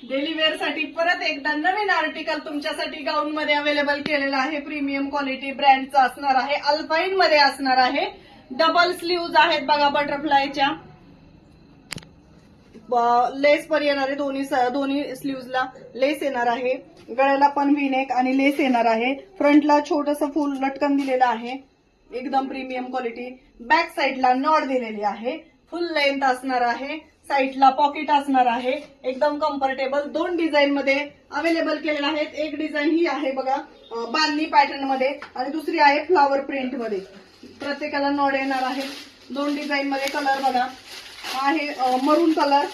Daily wear साठी परत एकदा नवीन आर्टिकल तुमच्यासाठी गाऊन मध्ये अवेलेबल केलेला आहे. प्रीमियम क्वालिटी ब्रँडचा असणार आहे. अल्पाईन मध्ये असणार आहे. डबल स्लीव्ज आहेत बघा बटरफ्लायच्या. लेस पण येणार आहे. दोन्ही स्लीव्जला लेस येणार आहे. गळ्याला पण व्हीनेक आणि लेस येणार आहे. फ्रंटला छोटंसं फुल लटकन दिलेलं आहे. एकदम प्रीमियम क्वालिटी. बॅक साईडला नॉट दिलेली आहे. फुल लेंथ असणार आहे. साईडला पॉकेट असणार आहे. एकदम कम्फर्टेबल. 2 डिझाईन मध्ये अवेलेबल केलेले आहेत. एक डिझाईन ही आहे बघा बांधणी पॅटर्न मध्ये आणि दुसरी आहे फ्लावर प्रिंट मध्ये. प्रत्येकाला नॉड येणार आहे. 2 डिझाईन मध्ये कलर बघा आहे मरून कलर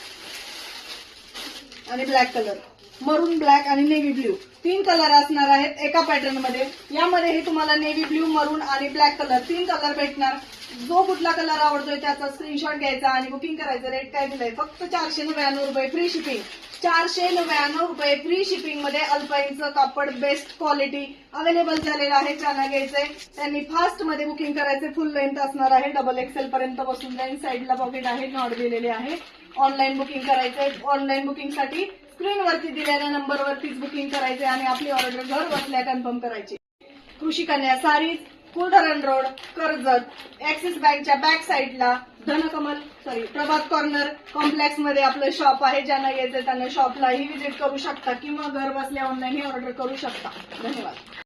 आणि ब्लॅक कलर. मरून ब्लॅक आणि नेव्ही ब्ल्यू 3 कलर असणार आहेत एका पॅटर्न मध्ये. यामध्ये हे तुम्हाला नेव्ही ब्ल्यू मरून आणि ब्लॅक कलर 3 कलर भेटणार. जो कुठला कलर आवडतोय त्याचा स्क्रीनशॉट घ्यायचा आणि बुकिंग करायचं. रेट काय दिलाय फक्त 499 रुपये फ्री शिपिंग. 499 रुपये फ्री शिपिंग मध्ये अल्पाईनचं कापड बेस्ट क्वालिटी अवेलेबल झालेलं आहे. ज्यांना घ्यायचंय त्यांनी फास्ट मध्ये बुकिंग करायचे. फुल लेंथ असणार आहे. डबल एक्सेल पर्यंत बसून जाईल. साईडला पॉकेट आहे. नॉट दिलेले आहे. ऑनलाईन बुकिंग करायचंय. ऑनलाईन बुकिंगसाठी स्क्रीनवरती दिलेल्या नंबरवरतीच बुकिंग करायचे आणि आपली ऑर्डर घर बसल्या कन्फर्म करायची. कृषी कन्या सारीज, कुलधरण रोड, कर्जत, ऍक्सिस बँकच्या बॅक साईडला प्रभात कॉर्नर कॉम्प्लेक्स मध्ये आपलं शॉप आहे. ज्यांना यायचं त्यांना शॉपलाही व्हिजिट करू शकता किंवा घर बसल्या ऑनलाईन ऑर्डर करू शकता. धन्यवाद.